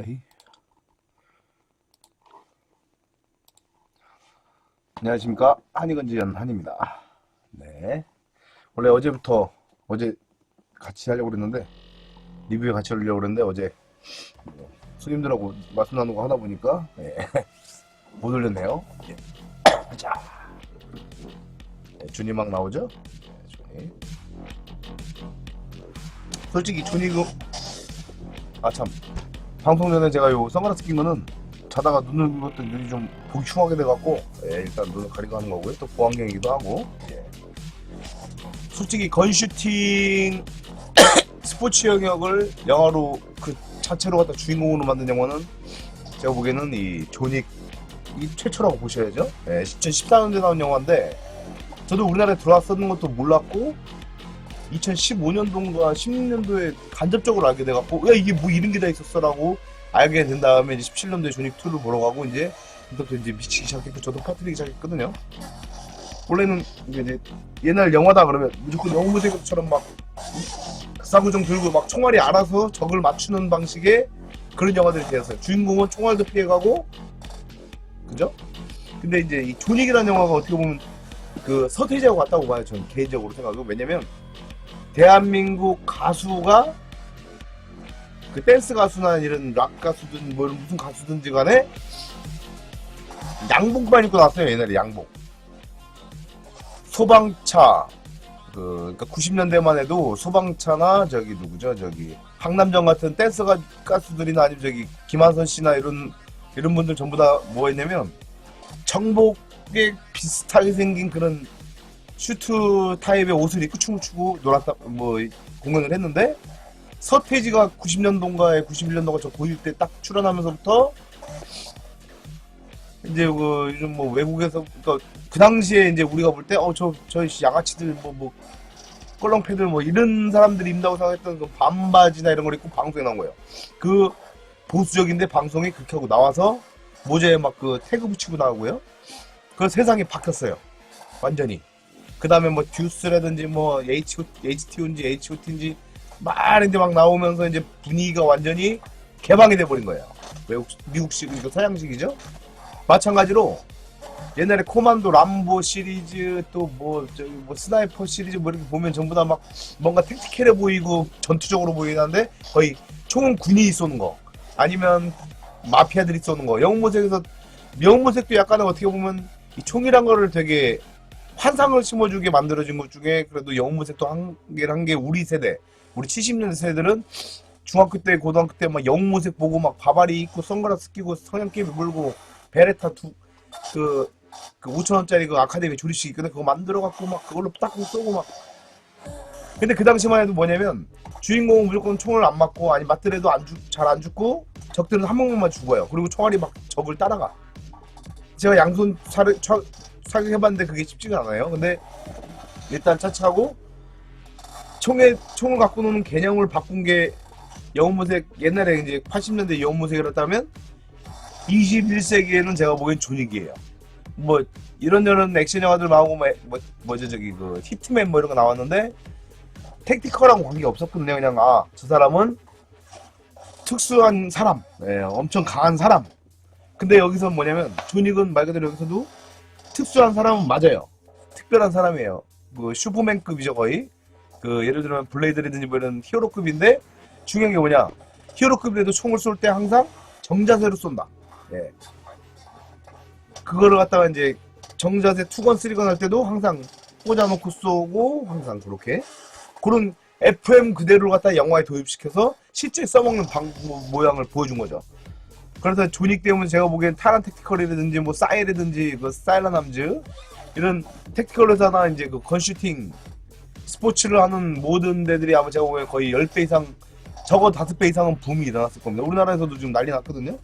에이. 안녕하십니까, 한의건지연 한입니다. 네, 원래 어제 같이 하려고 그랬는데, 리뷰에 같이 하려고 그랬는데 어제 손님들하고 말씀 나누고 하다 보니까 못 올렸네요. 예. 자, 준이 막 나오죠? 준이. 솔직히 준이 참, 방송 전에 제가 요 선글라스 낀 거는 자다가 눈이 좀 보기 흉하게 돼갖고 일단 눈을 가리고 하는 거고요. 또 보안경이기도 하고. 솔직히 건슈팅 스포츠 영역을 영화로 그 자체로 갖다 주인공으로 만든 영화는 제가 보기에는 이 존윅이 최초라고 보셔야죠. 2014년도에 나온 영화인데 저도 우리나라에 들어왔었는 것도 몰랐고 2015년도인가 16년도에 간접적으로 알게 돼갖고 야 이게 뭐 이런 게 다 있었어라고 알게 된 다음에 이제 17년도에 존윅 2를 보러 가고 이제 미치기 시작했고 저도 퍼뜨리기 시작했거든요. 원래는 이제 옛날 영화다 그러면 무조건 영웅무대처럼 막 쌍구정 들고 막 총알이 알아서 적을 맞추는 방식의 그런 영화들이 되었어요. 주인공은 총알도 피해가고, 그죠? 근데 이제 이 존윅이라는 영화가 어떻게 보면 그 서태지하고 같다고 봐요. 저는 개인적으로 생각하고. 왜냐면 대한민국 가수가 그 댄스 가수나 이런 락 가수든 뭐 무슨 가수든지 간에 양복만 입고 나왔어요. 옛날에 양복. 소방차, 그러니까 90년대만 해도 소방차나 저기 누구죠? 저기 황남정 같은 댄서 가수들이나 아니면 저기 김하선 씨나 이런 분들 전부 다 뭐 했냐면 정복에 비슷하게 생긴 그런 슈트 타입의 옷을 입고 춤을 추고 놀았다 뭐 공연을 했는데 서태지가 90년도인가에 91년도가 저 고1 때 딱 출연하면서부터 이제 그 요즘 뭐 외국에서 그러니까 그 당시에 이제 우리가 볼 때 저 양아치들 뭐 껄렁패들 뭐 이런 사람들이 입는다고 생각했던 그 반바지나 이런 걸 입고 방송에 나온 거예요. 그 보수적인데 방송에 그렇게 하고 나와서 모자에 막 그 태그 붙이고 나오고요. 그 세상이 바뀌었어요. 완전히. 그 다음에 뭐 듀스라든지 뭐 HTO인지 HOT인지 막 이제 막 나오면서 이제 분위기가 완전히 개방이 돼버린 거예요. 미국식, 이거 서양식이죠? 마찬가지로 옛날에 코만도 람보 시리즈 또 뭐 저기 뭐 스나이퍼 시리즈 뭐 이렇게 보면 전부 다 막 뭔가 택티컬해 보이고 전투적으로 보이는데 거의 총은 군인이 쏘는 거 아니면 마피아들이 쏘는 거. 영웅모색도 약간은 어떻게 보면 이 총이란 거를 되게 환상을 심어주게 만들어진 것 중에 그래도 영웅모색도 한 게 우리 세대 우리 70년대 세대들은 중학교 때 고등학교 때 막 영웅모색 보고 막 바바리 입고 선글라스 끼고 성냥개비 물고 베레타 그 5,000원짜리 그 아카데미 조립식 있거든. 그거 만들어갖고 막 그걸로 딱 쏘고 막. 근데 그 당시만 해도 뭐냐면 주인공은 무조건 총을 안 맞고 아니 맞더라도 잘 안 죽고 적들은 한 명만 죽어요. 그리고 총알이 막 적을 따라가. 제가 양손 사격해봤는데 그게 쉽지가 않아요. 근데 일단 차차하고 총을 갖고 노는 개념을 바꾼 게 영웅모색 옛날에 이제 80년대 영웅모색이었다면 21세기에는 제가 보기엔 존윅이에요. 뭐 이런저런 액션 영화들 나오고 뭐죠 저기 그 히트맨 뭐 이런 거 나왔는데 택티컬하고 관계 없었거든요. 그냥 저 사람은 특수한 사람, 엄청 강한 사람. 근데 여기서 뭐냐면 존윅은 말 그대로 여기서도 특수한 사람은 맞아요. 특별한 사람이에요. 뭐 슈퍼맨급이죠 거의. 그 예를 들면 블레이드라든지 뭐 이런 히어로급인데 중요한 게 뭐냐? 히어로급이라도 총을 쏠 때 항상 정자세로 쏜다. 예. 그거를 갖다가 이제 정자세 투건 쓰리건 할 때도 항상 꽂아놓고 쏘고 항상 그렇게 그런 FM 그대로 갖다 영화에 도입시켜서 실제 써먹는 모양을 보여준 거죠. 그래서 존윅 때문에 제가 보기엔 타란 택티컬이라든지 뭐 싸이라든지 그 사일런함즈 이런 택티컬에서나 이제 그 건슈팅 스포츠를 하는 모든 데들이 아마 제가 보기엔 거의 10배 이상 적어 5배 이상은 붐이 일어났을 겁니다. 우리나라에서도 지금 난리 났거든요.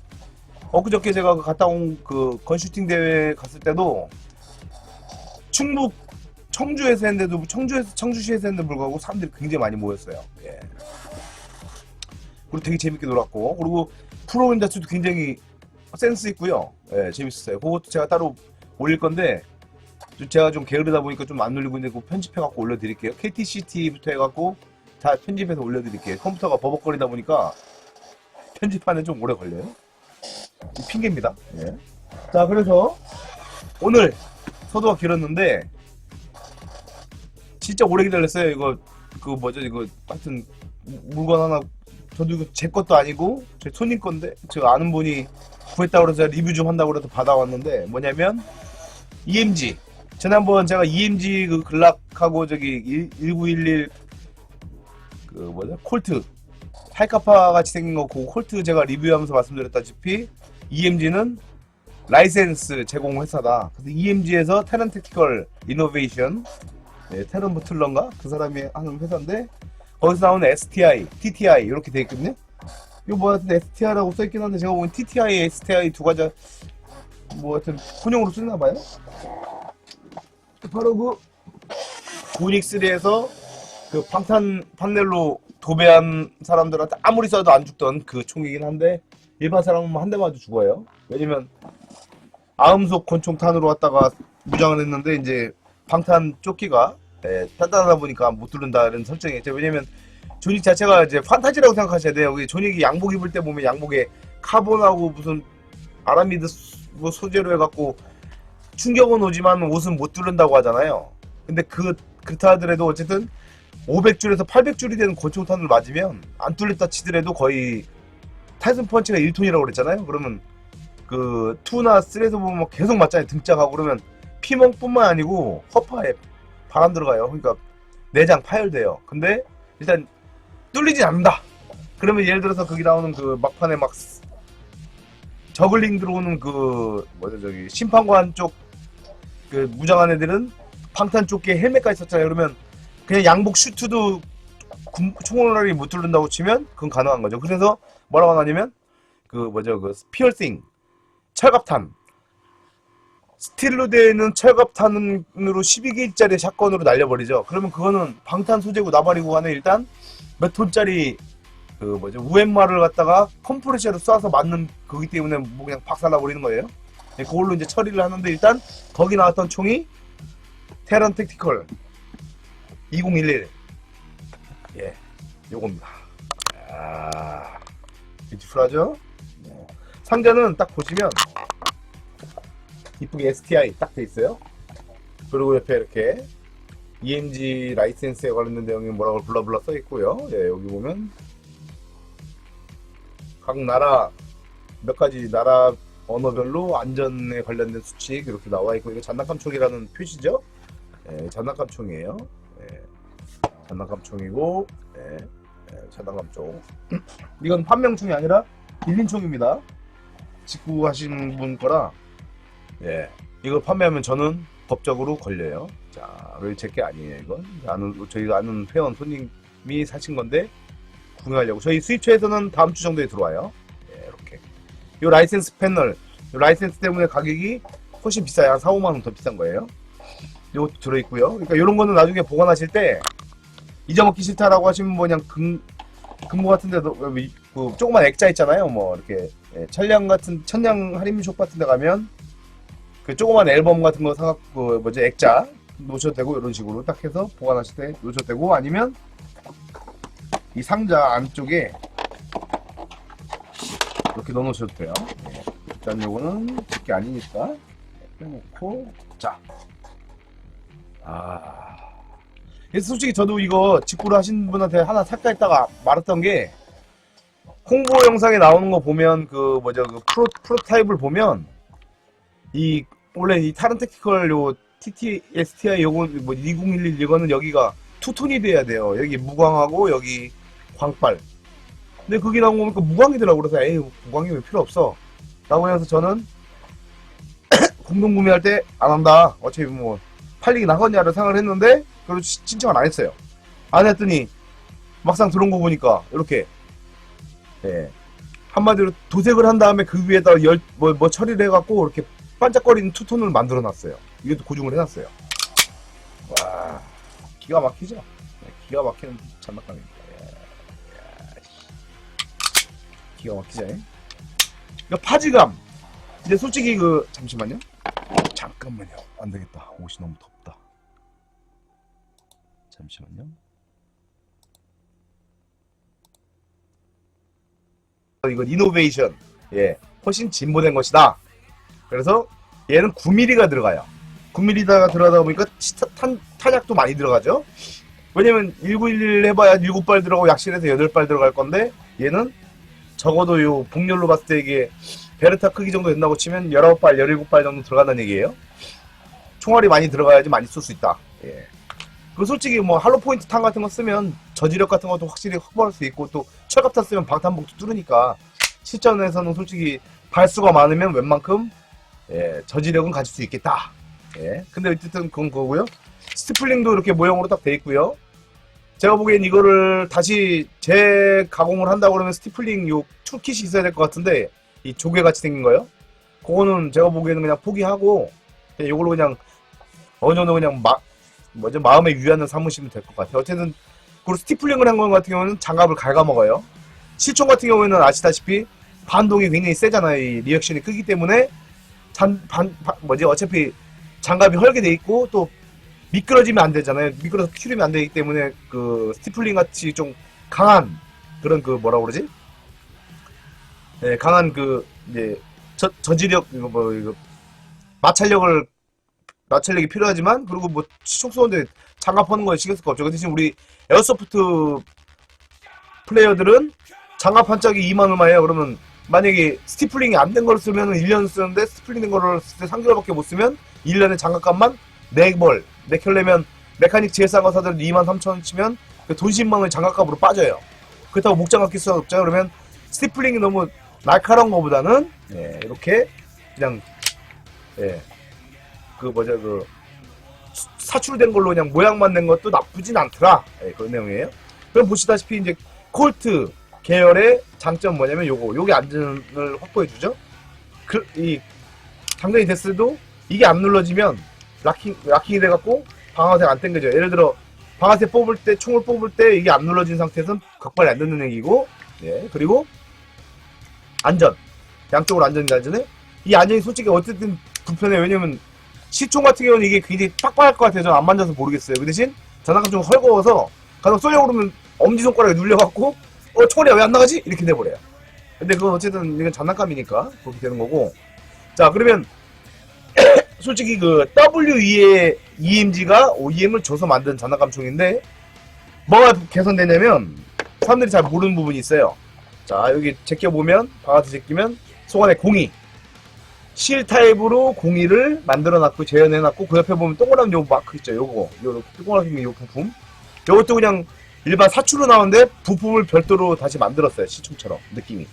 엊그저께 제가 갔다 온 그 건슈팅 대회 갔을 때도 충북 청주에서 했는데도 청주시에서 했는데 불구하고 사람들이 굉장히 많이 모였어요. 예. 그리고 되게 재밌게 놀았고 그리고 프로그램 자체도 굉장히 센스 있고요. 예, 재밌었어요. 그것도 제가 따로 올릴 건데 제가 좀 게으르다 보니까 좀 안 올리고 있는데 그거 편집해갖고 올려드릴게요. KTCT부터 해갖고 다 편집해서 올려드릴게요. 컴퓨터가 버벅거리다 보니까 편집하는 좀 오래 걸려요. 핑계입니다. 예. 자, 그래서 오늘 서두가 길었는데 진짜 오래 기다렸어요. 이거 그 뭐죠? 이거 하여튼 물건 하나 저도 이거 제 것도 아니고 제 손님 건데 제가 아는 분이 구했다고 그래서 리뷰 좀 한다고 그래서 받아왔는데 뭐냐면 EMG. 지난번 제가 EMG 그 글락하고 저기 1911 그 뭐죠? 콜트 하이카파 같이 생긴 거 그 콜트 제가 리뷰하면서 말씀드렸다시피 EMG는 라이센스 제공 회사다. 그래서 EMG에서 테런 택티컬 이노베이션 테런 버틀러인가 그 사람이 하는 회사인데 거기서 나오는 STI, TTI 이렇게 돼 있거든요. 이거 뭐 하여튼 STI라고 써있긴 한데 제가 보면 TTI, STI 두 가지 뭐 하여튼 혼용으로 쓰나 봐요. 바로 그 고닉3에서 그 방탄 판넬로 도배한 사람들한테 아무리 쏴도 안 죽던 그 총이긴 한데 일반 사람은 한 대 맞아 죽어요. 왜냐면 아음속 권총탄으로 왔다가 무장을 했는데 이제 방탄 조끼가 단단하다 보니까 못 뚫는다는 설정이 있죠. 왜냐면 조닉 자체가 이제 판타지라고 생각하셔야 돼요. 여기 조닉이 양복 입을 때 보면 양복에 카본하고 무슨 아라미드 뭐 소재로 해갖고 충격은 오지만 옷은 못 뚫는다고 하잖아요. 근데 그렇다 하더라도 어쨌든 500줄에서 800줄이 되는 권총탄을 맞으면 안 뚫렸다 치더라도 거의 타이슨 펀치가 1톤이라고 그랬잖아요. 그러면 그 2나 3에서 보면 막 계속 맞잖아요. 등짝하고 그러면 피멍뿐만 아니고 허파에 바람 들어가요. 그러니까 내장 파열돼요. 근데 일단 뚫리진 않는다. 그러면 예를 들어서 거기 나오는 그 막판에 막 저글링 들어오는 그 뭐죠 저기 심판관 쪽 그 무장한 애들은 방탄 조끼에 헬멧까지 썼잖아요. 그러면 그냥 양복 슈트도 총알이 못 뚫는다고 치면 그건 가능한 거죠. 그래서 뭐라고 하냐면 그 뭐죠 그 피어싱 철갑탄 스틸로 되어 있는 철갑탄으로 12게이트짜리 샷건으로 날려버리죠. 그러면 그거는 방탄 소재고 나발이고 간에 일단 몇 톤짜리 그 뭐죠 UMR을 갖다가 컴프레셔로 쏴서 맞는 거기 때문에 뭐 그냥 박살나버리는 거예요. 그걸로 이제 처리를 하는데 일단 거기 나왔던 총이 테런 택티컬 2011 예 요겁니다. 아 뷰티풀하죠. 상자는 딱 보시면 이쁘게 STI 딱 돼 있어요. 그리고 옆에 이렇게 EMG 라이센스에 관련된 내용이 뭐라고 블라블라 써 있고요. 예, 여기 보면 각 나라 몇 가지 나라 언어별로 안전에 관련된 수칙 이렇게 나와 있고 이거 장난감 총이라는 표시죠. 예, 장난감 총이에요. 예, 장난감 총이고 예, 장난감 총. 이건 판명총이 아니라 빌린 총입니다. 직구하신 분 거라 예, 이거 판매하면 저는 법적으로 걸려요. 자, 제게 아니에요, 이건. 저희가 아는 회원 손님이 사신 건데, 구매하려고. 저희 수입처에서는 다음 주 정도에 들어와요. 예, 이렇게. 요 라이센스 패널, 요 라이센스 때문에 가격이 훨씬 비싸요. 한 4, 5만원 더 비싼 거예요. 요것도 들어있고요. 그러니까 요런 거는 나중에 보관하실 때, 잊어먹기 싫다라고 하시면 그냥 금고 같은 데도, 그 조그만 액자 있잖아요. 뭐, 이렇게, 예, 천냥 할인숍 같은 데 가면, 그 조그만 앨범 같은 거 사갖고 뭐지 액자 놓으셔도 되고 이런 식으로 딱 해서 보관하실 때 놓으셔도 되고 아니면 이 상자 안쪽에 이렇게 넣어 놓으셔도 돼요. 네. 일단 요거는 집게 아니니까 빼놓고 자 그래서 솔직히 저도 이거 직구를 하신 분한테 하나 살까 했다가 말았던 게 홍보 영상에 나오는 거 보면 그 뭐죠 그 프로타입을 보면 이 원래 이 타른 택티컬 요 STI 요거 뭐 2011 이거는 여기가 투톤이 돼야 돼요. 여기 무광하고 여기 광빨. 근데 거기 나온 거 보니까 무광이더라고. 그래서 에이 무광이 왜 필요 없어 라고 해서 저는 공동 구매할 때 안 한다. 어차피 뭐 팔리긴 하겠냐를 생각을 했는데 그래도 신청을 안 했어요. 안 했더니 막상 들어온 거 보니까 이렇게 예. 한마디로 도색을 한 다음에 그 위에다 뭐 처리를 해갖고 이렇게 반짝거리는 투톤을 만들어 놨어요. 이것도 고정을 해놨어요. 와, 기가 막히죠? 네, 기가 막히는 장난감입니다. 기가 막히죠? 그러니까 파지감. 근데 솔직히 잠시만요. 잠깐만요. 안 되겠다. 옷이 너무 덥다. 잠시만요. 이건 이노베이션. 예, 훨씬 진보된 것이다. 그래서 얘는 9mm가 들어가요. 9mm가 들어가다 보니까 탄약도 많이 들어가죠. 왜냐면 1911 해봐야 7발 들어가고 약실에서 8발 들어갈 건데 얘는 적어도 요 북렬로 봤을 때 이게 베르타 크기 정도 된다고 치면 19발, 17발 정도 들어간다는 얘기예요. 총알이 많이 들어가야지 많이 쏠 수 있다. 예. 그 솔직히 뭐 할로 포인트 탄 같은 거 쓰면 저지력 같은 것도 확실히 확보할 수 있고 또 철갑탄 쓰면 방탄복도 뚫으니까 실전에서는 솔직히 발수가 많으면 웬만큼 예, 저지력은 가질 수 있겠다. 예. 근데 어쨌든 그건 그거고요. 스티플링도 이렇게 모형으로 딱 돼 있고요. 제가 보기엔 이거를 다시 재가공을 한다고 그러면 스티플링 요 툴킷이 있어야 될 것 같은데 이 조개 같이 생긴 거요. 그거는 제가 보기에는 그냥 포기하고 그냥 이걸로 그냥 어느 정도 그냥 마음의 위안을 삼으시면 될 것 같아요. 어쨌든 그리고 스티플링을 한 것 같은 경우는 장갑을 갉아먹어요. 실총 같은 경우에는 아시다시피 반동이 굉장히 세잖아요. 이 리액션이 크기 때문에 어차피 장갑이 헐게 돼 있고 또 미끄러지면 안 되잖아요. 미끄러서 튀르면 안 되기 때문에 그 스티플링 같이 좀 강한 그런 그 뭐라 그러지? 네, 강한 그 이제 저지력 이거 마찰력이 필요하지만 그리고 뭐 총 쏘는데 장갑하는 거에 신경 쓸 거 없죠. 그 대신 우리 에어소프트 플레이어들은 장갑 한 짝이 2만 얼마예요. 그러면 만약에 스티플링이 안 된 걸 쓰면 1년 쓰는데 스티플링 된 거를 쓸 때 3개월밖에 못 쓰면 1년에 장갑값만 4켤레면 메카닉 제일 싼 거 사들 23,000원 치면 그 돈 10만 원이 장갑값으로 빠져요. 그렇다고 목장갑 쓸 수는 없죠. 그러면 스티플링이 너무 날카로운 거보다는 예, 이렇게 그냥 예, 사출된 걸로 그냥 모양만 낸 것도 나쁘진 않더라. 예, 그런 내용이에요. 그럼 보시다시피 이제 콜트 계열의 장점 뭐냐면 요게 안전을 확보해주죠. 이 장전이 됐어도 이게 안 눌러지면 락킹이 돼갖고 방아쇠가 안 당겨져요. 예를 들어 방아쇠 뽑을 때 총을 뽑을 때 이게 안 눌러진 상태에서는 각발이 안 되는 얘기고, 예, 그리고 안전 양쪽으로 안전해. 이 안전이 솔직히 어쨌든 불편해요. 왜냐면 시총 같은 경우는 이게 굉장히 빡빡할 것 같아요. 저는 안 만져서 모르겠어요. 그 대신 장난감 좀 헐거워서 가서 쏘려고 그러면 엄지손가락에 눌려갖고 총알이 왜 안 나가지? 이렇게 돼버려요. 근데 그건 어쨌든 이건 장난감이니까 그렇게 되는 거고. 자, 그러면 솔직히 그 WE의 EMG가 OEM을 줘서 만든 장난감 총인데 뭐가 개선되냐면 사람들이 잘 모르는 부분이 있어요. 자, 여기 제껴보면 방아쇠 제끼면 속 안에 공이 실 타입으로 공이를 만들어놨고 재현해놨고 그 옆에 보면 동그란 요 마크 있죠. 요거 동그란 요 부품 요것도 그냥 일반 사출로 나오는데 부품을 별도로 다시 만들었어요. 시총처럼 느낌이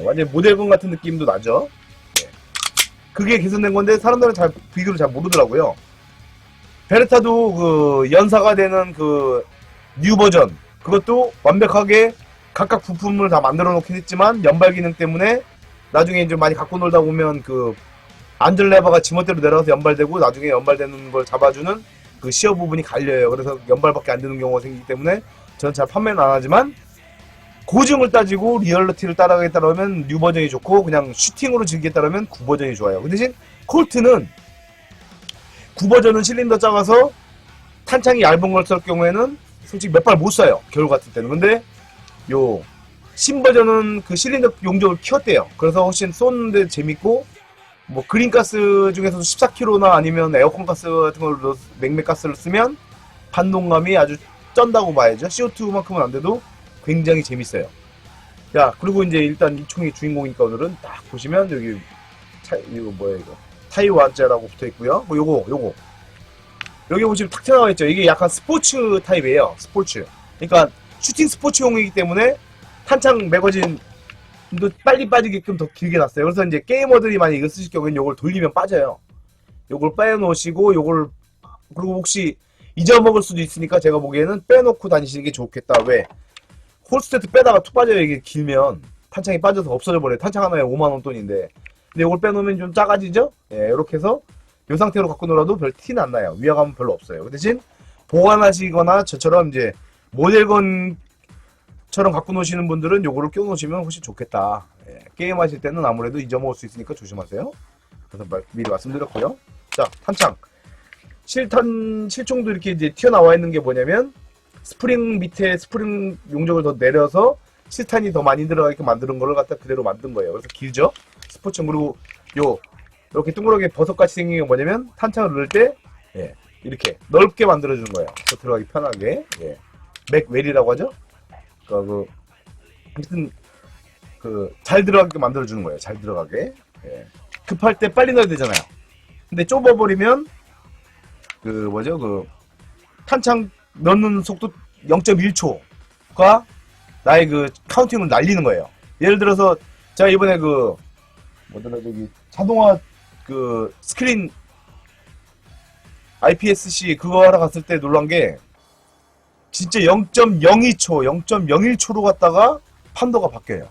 완전 모델건 같은 느낌도 나죠. 그게 개선된 건데 사람들은 비교를 잘 모르더라고요. 베르타도 그 연사가 되는 그 뉴 버전 그것도 완벽하게 각각 부품을 다 만들어 놓긴 했지만 연발 기능 때문에 나중에 이제 많이 갖고 놀다 보면 그 안전 레버가 지멋대로 내려가서 연발되고 나중에 연발되는 걸 잡아주는 그 시어 부분이 갈려요. 그래서 연발밖에 안 되는 경우가 생기기 때문에 저는 잘 판매는 안 하지만 고증을 따지고 리얼리티를 따라가겠다 그러면 뉴 버전이 좋고 그냥 슈팅으로 즐기겠다 그러면 9 버전이 좋아요. 그 대신 콜트는 9 버전은 실린더 작아서 탄창이 얇은 걸 쓸 경우에는 솔직히 몇 발 못 쏴요. 겨울 같은 때는. 근데 요 신버전은 그 실린더 용적을 키웠대요. 그래서 훨씬 쏘는데 재밌고 뭐 그린가스 중에서도 14kg나 아니면 에어컨 가스 같은 걸로 맥가스를 쓰면 반동감이 아주 쩐다고 봐야죠. CO2만큼은 안 돼도 굉장히 재밌어요. 야, 그리고 이제 일단 이 총이 주인공이니까 오늘은 딱 보시면 여기 이거 뭐야 이거 타이완자라고 붙어있고요. 뭐 요거 여기 보시면 탁 튀어나와 있죠. 이게 약간 스포츠 타입이에요. 스포츠. 그러니까 슈팅 스포츠용이기 때문에 탄창 매거진도 빨리 빠지게끔 더 길게 놨어요. 그래서 이제 게이머들이 많이 이거 쓰실 경우에는 요걸 돌리면 빠져요. 요걸 빼놓으시고 요걸 그리고 혹시 잊어먹을 수도 있으니까 제가 보기에는 빼놓고 다니시는 게 좋겠다. 왜? 홀스테트 빼다가 툭 빠져요. 이게 길면 탄창이 빠져서 없어져 버려요. 탄창 하나에 5만원 돈인데. 근데 이걸 빼놓으면 좀 작아지죠? 예, 이렇게 해서 이 상태로 갖고 놀아도 별 티는 안 나요. 위화감은 별로 없어요. 그 대신 보관하시거나 저처럼 이제 모델건처럼 갖고 노시는 분들은 요거를 껴놓으시면 훨씬 좋겠다. 예, 게임하실 때는 아무래도 잊어먹을 수 있으니까 조심하세요. 그래서 미리 말씀드렸고요. 자, 탄창. 실총도 이렇게 이제 튀어나와 있는 게 뭐냐면 스프링 밑에 스프링 용적을 더 내려서 실탄이 더 많이 들어가게 만드는 걸 갖다 그대로 만든 거예요. 그래서 길죠. 스포츠. 그리고 이렇게 둥그렇게 버섯같이 생긴 게 뭐냐면 탄창을 넣을 때 예, 이렇게 넓게 만들어주는 거예요. 더 들어가기 편하게. 예. 맥웰이라고 하죠. 하여튼 잘 들어가게 만들어주는 거예요. 잘 들어가게. 예. 급할 때 빨리 넣어야 되잖아요. 근데 좁아버리면 탄창 넣는 속도 0.1초가 나의 카운팅을 날리는 거예요. 예를 들어서 제가 이번에 여기 자동화 스크린 IPSC 그거 하러 갔을 때 놀란 게 진짜 0.02초, 0.01초로 갔다가 판도가 바뀌어요.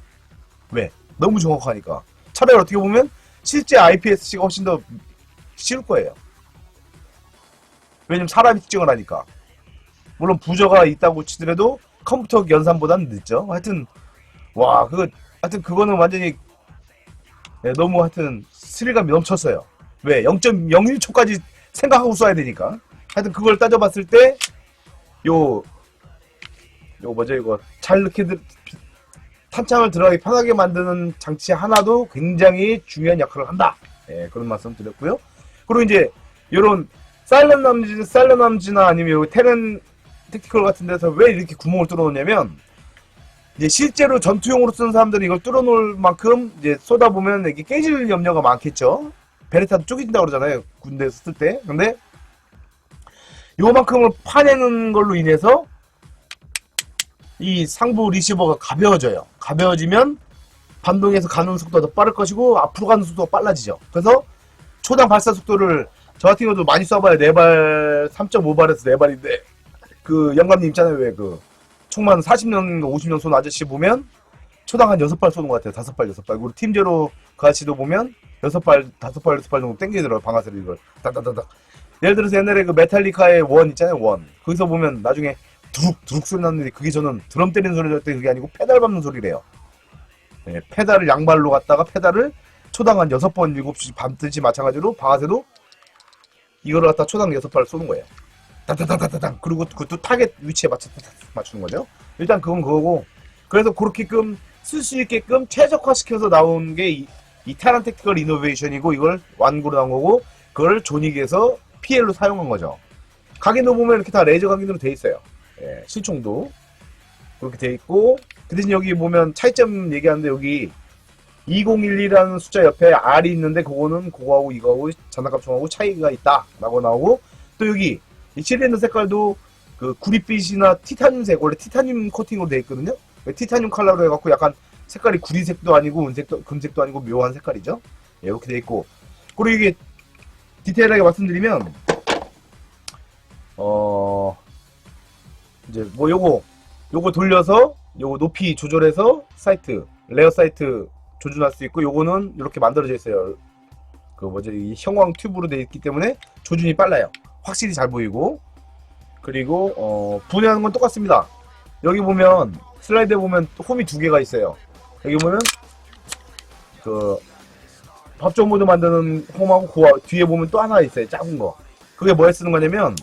왜? 너무 정확하니까. 차라리 어떻게 보면 실제 IPSC가 훨씬 더 쉬울 거예요. 왜냐면 사람이 특징을 하니까. 물론 부저가 있다고 치더라도 컴퓨터 연산보다는 늦죠. 하여튼 하여튼 그거는 완전히 너무 하여튼 스릴감이 넘쳤어요. 왜? 0.01초까지 생각하고 쏴야 되니까. 하여튼 그걸 따져봤을 때 이거 잘 이렇게 탄창을 들어가기 편하게 만드는 장치 하나도 굉장히 중요한 역할을 한다. 예, 그런 말씀 드렸고요. 그리고 이제 요런 사일런함지나 아니면 요 테렌 택티컬 같은 데서 왜 이렇게 구멍을 뚫어놓냐면 이제 실제로 전투용으로 쓰는 사람들은 이걸 뚫어놓을 만큼 이제 쏟아보면 이게 깨질 염려가 많겠죠. 베레타도 쪼개진다고 그러잖아요. 군대에서 쓸 때. 근데 요만큼을 파내는 걸로 인해서 이 상부 리시버가 가벼워져요. 가벼워지면 반동에서 가는 속도가 더 빠를 것이고 앞으로 가는 속도가 빨라지죠. 그래서 초당 발사 속도를 저 같은 경우도 많이 쏴봐요. 4발, 3.5발에서 4발인데 영감님 있잖아요. 왜 총만 40년, 50년 쏜 아저씨 보면 초당 한 6발 쏘는 것 같아요. 5발, 6발. 그리고 팀제로 그 아저씨도 보면 6발, 5발, 6발 정도 땡기더라고요. 방아쇠를 이걸 따다다닥. 예를 들어서 옛날에 메탈리카의 원 있잖아요. 원. 거기서 보면 나중에 두룩 소리 났는데 그게 저는 드럼 때리는 소리였더니 그게 아니고 페달 밟는 소리래요. 네, 페달을 양발로 갖다가 페달을 초당 한 6번, 7번 밟듯이 마찬가지로 방아쇠도 이거를 갖다 초당 6발 쏘는 거예요. 따다다다다당. 그리고 그것도 타겟 위치에 맞추는 거죠. 일단 그건 그거고. 그래서 그렇게끔 쓸 수 있게끔 최적화시켜서 나온 게 이 테란 택티컬 이노베이션이고 이걸 완구로 나온 거고 그걸 조닉에서 PL로 사용한 거죠. 각인도 보면 이렇게 다 레이저 각인으로 돼 있어요. 예, 실총도 그렇게 돼 있고 그 대신 여기 보면 차이점 얘기하는데 여기 2012라는 숫자 옆에 R이 있는데 그거는 그거하고 이거하고 장난감 총하고 차이가 있다 라고 나오고 또 여기 이 실린더 색깔도 구릿빛이나 티타늄색 원래 티타늄 코팅으로 돼 있거든요. 티타늄 컬러로 해갖고 약간 색깔이 구리색도 아니고 은색도 금색도 아니고 묘한 색깔이죠. 예, 이렇게 돼 있고 그리고 이게 디테일하게 말씀드리면 이제 뭐 요거 돌려서 요거 높이 조절해서 사이트 레어 사이트 조준할 수 있고 요거는 이렇게 만들어져 있어요. 이 형광 튜브로 되어 있기 때문에 조준이 빨라요. 확실히 잘 보이고 그리고 분해하는 건 똑같습니다. 여기 보면 슬라이드에 보면 홈이 2개가 있어요. 여기 보면 밥조 모드 만드는 홈하고 그 뒤에 보면 또 하나 있어요. 작은 거. 그게 뭐에 쓰는 거냐면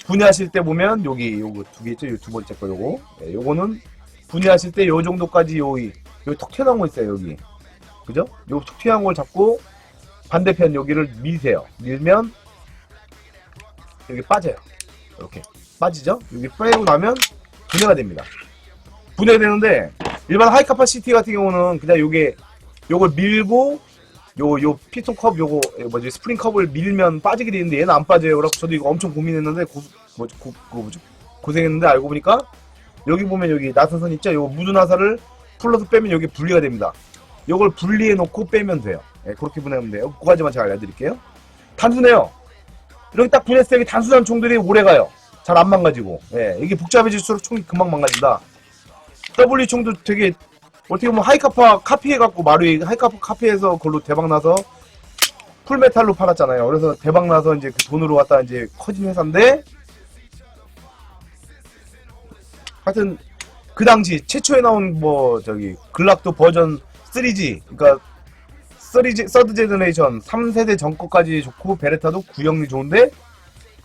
분해하실 때 보면 여기 요거 2개 있죠. 요 2번째 거 요거. 네, 요거는 분해하실 때 요 정도까지 여기 톡 튀어나온 거 있어요. 여기. 그죠? 요 톡 튀어나온 걸 잡고 반대편 여기를 밀세요. 밀면 여기 빠져요. 이렇게 빠지죠? 여기 빼고 나면 분해가 됩니다. 분해가 되는데 일반 하이카파시티 같은 경우는 그냥 요걸 밀고 요 피스톤 컵 스프링 컵을 밀면 빠지게 되는데 얘는 안 빠져요. 그래서 저도 이거 엄청 고민했는데 고생했는데 알고 보니까 여기 보면 여기 나사선 있죠? 요 무드 나사를 풀러서 빼면 여기 분리가 됩니다. 요걸 분리해 놓고 빼면 돼요. 예, 그렇게 분해하면 돼요. 그 가지만 제가 알려드릴게요. 단순해요. 이렇게 딱 분해했을 때 단순한 총들이 오래가요. 잘 안 망가지고. 예, 이게 복잡해질수록 총이 금방 망가진다. W 총도 되게 어떻게 보면 하이카파 카피해갖고 마루이 하이카파 카피해서 그걸로 대박나서 풀메탈로 팔았잖아요. 그래서 대박나서 이제 그 돈으로 갖다 이제 커진 회사인데 하여튼 그 당시 최초에 나온 글락도 버전 3G 그러니까 서드 제너레이션 3세대 전거까지 좋고 베레타도 구형이 좋은데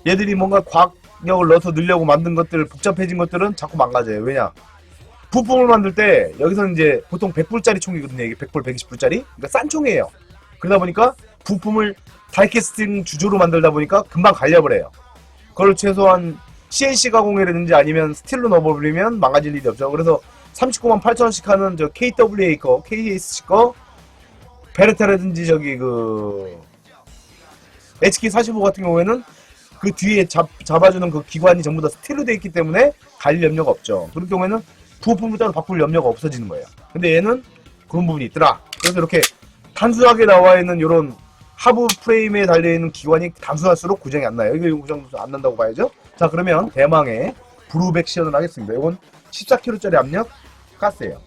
얘들이 뭔가 과학력을 넣어서 넣으려고 만든 것들 복잡해진 것들은 자꾸 망가져요. 왜냐? 부품을 만들 때 여기서는 이제 보통 100불짜리 총이거든요. 이게 100불, 120불짜리. 그러니까 싼 총이에요. 그러다 보니까 부품을 다이캐스팅 주조로 만들다 보니까 금방 갈려버려요. 그걸 최소한 CNC 가공이라든지 아니면 스틸로 넣어버리면 망가질 일이 없죠. 그래서 39만 8천원씩 하는 저 KWA 거, KSC 거, 베르타라든지 저기 그 HK45 같은 경우에는 그 뒤에 잡아주는 그 기관이 전부 다 스틸로 되어 있기 때문에 갈릴 염려가 없죠. 그런 경우에는 부품을 따로 바꿀 염려가 없어지는 거예요. 근데 얘는 그런 부분이 있더라. 그래서 이렇게 단순하게 나와 있는 이런 하부 프레임에 달려있는 기관이 단순할수록 고장이 안 나요. 이게 고장도 안 난다고 봐야죠. 자, 그러면 대망의 브루백 시연을 하겠습니다. 이건 14kg짜리 압력 가스예요.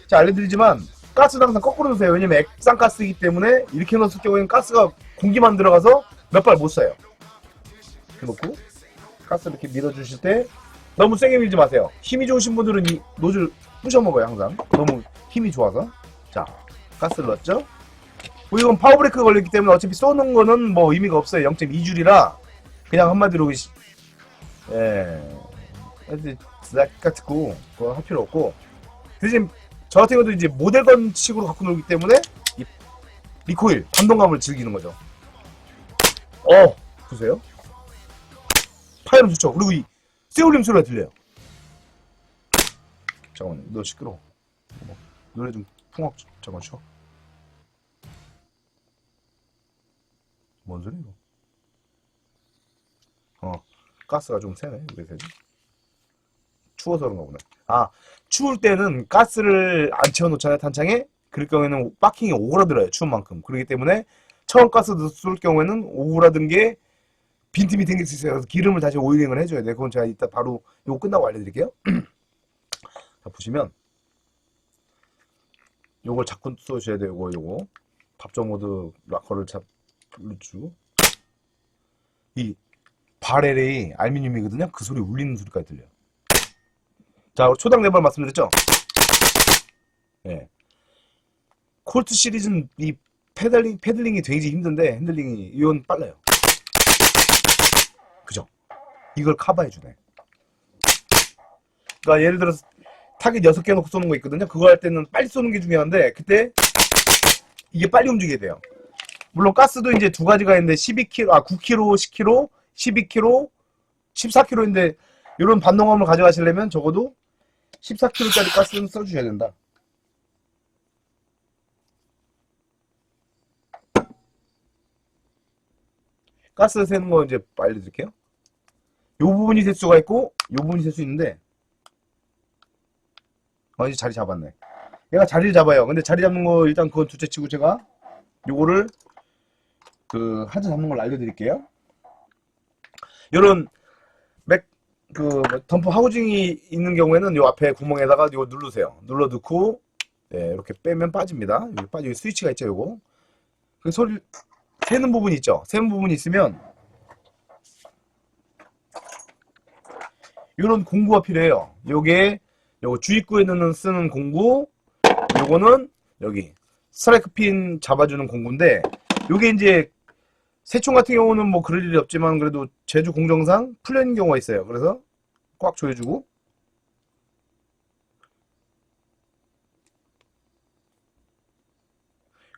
자, 알려드리지만 가스는 항상 거꾸로 넣으세요. 왜냐면 액상 가스이기 때문에 이렇게 넣었을 경우에는 가스가 공기만 들어가서 몇 발 못 쏴요. 이렇게 놓고 가스 이렇게 밀어주실 때 너무 세게 밀지 마세요. 힘이 좋으신 분들은 이 노즐 부셔먹어요. 항상 너무 힘이 좋아서. 자, 가스를 넣었죠. 이건 파워브레이크 걸렸기 때문에 어차피 쏘는 거는 뭐 의미가 없어요. 0.2줄이라 그냥 한마디로 같고 그거 할 필요 없고, 대신 저 같은 경우도 이제 모델건 식으로 갖고 놀기 때문에 이 리코일 반동감을 즐기는 거죠. 보세요. 파열음 좋죠. 그리고 이 쇠올림 소리가 들려요. 잠깐만, 너 시끄러워. 노래 좀 풍악 잠깐 쉬어. 뭔 소리야 이거? 가스가 좀 새네. 왜 새지? 추워서 그런가 보네. 추울 때는 가스를 안 채워놓잖아요, 탄창에. 그럴 경우에는 바킹이 오그라들어요, 추운 만큼. 그렇기 때문에 처음 가스 쏠 경우에는 오그라든 게 빈틈이 생길 수 있어요. 그래서 기름을 다시 오일링을 해줘야 돼요. 그건 제가 이따 바로 이거 끝나고 알려드릴게요. 자, 보시면 요걸 자꾸 쏘셔야 돼요. 요거 밥정 모드 락커를 잡주고, 이 바렐이 알루미늄이거든요. 그 소리 울리는 소리까지 들려요. 자, 초당 4발 말씀드렸죠? 예. 콜트 시리즈는 이 패들링이 되게 힘든데, 핸들링이, 이건 빨라요. 그죠? 이걸 커버해주네. 그러니까 예를 들어서 타겟 6개 놓고 쏘는 거 있거든요. 그거 할 때는 빨리 쏘는 게 중요한데, 그때 이게 빨리 움직여야 돼요. 물론 가스도 이제 두 가지가 있는데 9kg, 10kg, 12kg, 14kg인데 이런 반동함을 가져가시려면 적어도 14kg짜리 가스는 써주셔야 된다. 가스 세는 거 이제 알려드릴게요. 요 부분이 셀 수가 있고 요 부분이 셀 수 있는데, 이제 자리 잡았네. 얘가 자리를 잡아요. 근데 자리 잡는 거 일단 그건 둘째 치고 제가 요거를 하자 잡는 걸 알려드릴게요. 요런 덤프 하우징이 있는 경우에는 요 앞에 구멍에다가 이거 누르세요. 눌러 넣고, 이렇게 빼면 빠집니다. 여기 빠지고 스위치가 있죠, 요거. 그 소리 새는 부분이 있죠. 새는 부분이 있으면 요런 공구가 필요해요. 요거 주입구에는 쓰는 공구, 요거는 여기 스트라이크 핀 잡아주는 공구인데, 요게 이제 새총 같은 경우는 뭐 그럴 일이 없지만 그래도 제주 공정상 풀려있는 경우가 있어요. 그래서 꽉 조여주고,